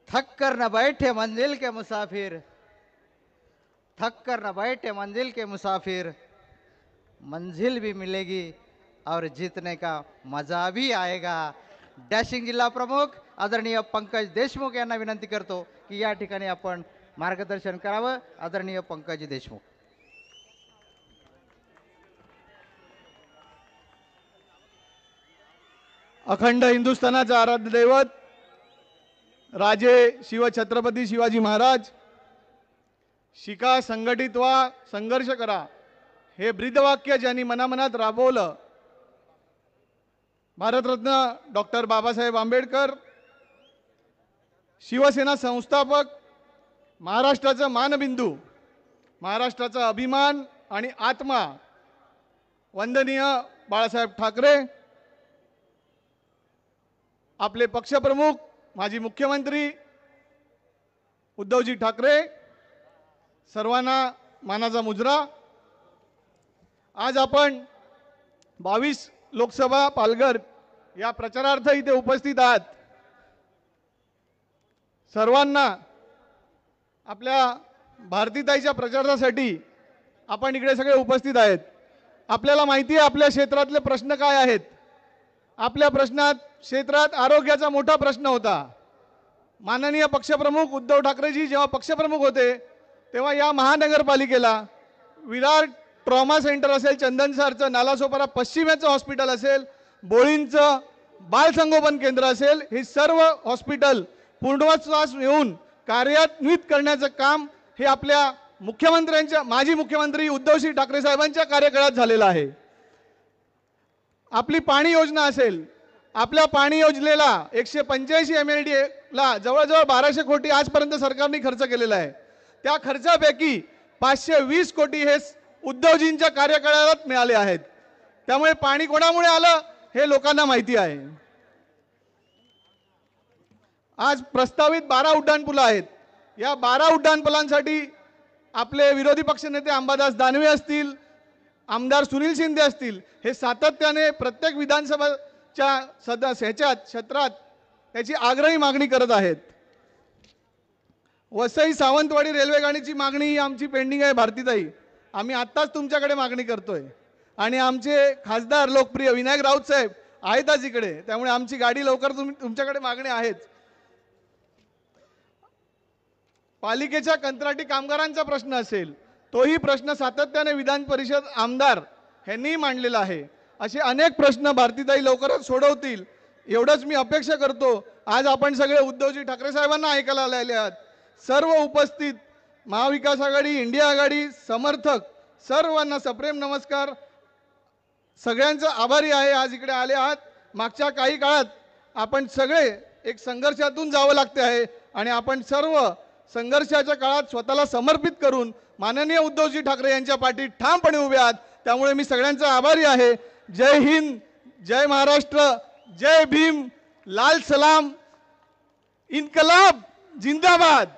थक कर न बैठे मंजिल के मुसाफिर, थक कर न बैठे मंजिल के मुसाफिर, मंजिल भी मिलेगी और जीतने का मजा भी आएगा। डॅशिंग जिल्हा प्रमुख आदरणीय पंकज देशमुख यांना विनंती करतो की या ठिकाणी आपण मार्गदर्शन करावं। आदरणीय पंकज देशमुख। अखंड हिंदुस्थानाचा आराध्य दैवत राजे शिवछत्रपती शिवाजी महाराज, शिका, संघटित व्हा, संघर्ष करा, हे ब्रीदवाक्य ज्यांनी मनामनात राबवलं, भारतरत्न डॉक्टर बाबासाहेब आंबेडकर, शिवसेना संस्थापक, महाराष्ट्राचा मानबिंदू, महाराष्ट्राचा अभिमान आणि आत्मा, वंदनीय बाळासाहेब ठाकरे, आपले पक्षप्रमुख माजी मुख्यमंत्री उद्धवजी ठाकरे, सर्वांना मानाचा मुजरा। आज आपण 22 लोकसभा पालघर या प्रचारार्थ इथे उपस्थित आहात। सर्वांना आपल्या भारतीताईच्या प्रचारासाठी आपण इकडे सगळे उपस्थित आहेत। आपल्याला माहिती आहे आपल्या क्षेत्रातले प्रश्न काय आहेत। आपल्या क्षेत्रात आरोग्याचा मोठा प्रश्न होता। माननीय पक्षप्रमुख उद्धव ठाकरेजी जेव्हा पक्षप्रमुख होते तेव्हा या महानगरपालिकेला विरार ट्रॉमा सेंटर असेल, चंदनसरचं नालासोपारा पश्चिमेचं हॉस्पिटल असेल, बोळींचं बालसंगोपन केंद्र असेल, हे सर्व हॉस्पिटल पूर्णत्वास येऊन कार्यान्वित करण्याचं काम हे आपल्या मुख्यमंत्र्यांच्या माजी मुख्यमंत्री उद्धवजी ठाकरे साहेबांच्या कार्यकाळात झालेलं आहे। आपली पाणी योजना असेल, आपल्या पाणी योजनेला 185 MLD ला जवळजवळ 1200 कोटी आजपर्यंत सरकारने खर्च केलेला आहे। त्या खर्चापैकी 520 कोटी हे उद्धवजींच्या कार्यकाळात मिळाले आहेत। त्यामुळे पाणी कोणामुळे आलं हे लोकांना माहिती आहे। आज प्रस्तावित 12 उड्डाणपुलं आहेत। या 12 उड्डाणपुलांसाठी आपले विरोधी पक्षनेते अंबादास दानवे असतील, आमदार सुनील शिंदे असतील, हे सातत्याने प्रत्येक विधानसभाच्या क्षेत्रात त्याची आग्रही मागणी करत आहेत। वसई सावंतवाडी रेल्वे गाडीची मागणी ही आमची पेंडिंग आहे भारतीताई। आम्ही आत्ताच तुमच्याकडे मागणी करतोय आणि आमचे खासदार लोकप्रिय विनायक राऊत साहेब आहेत आज इकडे, त्यामुळे आमची गाडी लवकर तुमच्याकडे मागणी आहेच। पालिकेच्या कंत्राटी कामगारांचा प्रश्न असेल, तोही प्रश्न सातत्याने विधान परिषद आमदार यांनी मांडलेला आहे। असे अनेक प्रश्न भारतीताई लवकरच सोडवतील एवढंच मी अपेक्षा करतो। आज आपण सगळे उद्धवजी ठाकरे साहेबांना ऐकायला आलेले आहात। सर्व उपस्थित महाविकास आघाडी, इंडिया आघाडी समर्थक सर्वांना सप्रेम नमस्कार। सगळ्यांचा आभारी आहे आज इकडे आले आहात। मागच्या काही काळात आपण सगळे एक संघर्षातून जावं लागते आहे आणि आपण सर्व संघर्षाच्या काळात स्वतःला समर्पित करून माननीय उद्धवजी ठाकरे यांच्या पाठी ठामपणे उभे आहात। त्यामुळे मी सगळ्यांचा आभारी आहे। जय हिंद, जय महाराष्ट्र, जय भीम, लाल सलाम, इन्कलाब जिंदाबाद।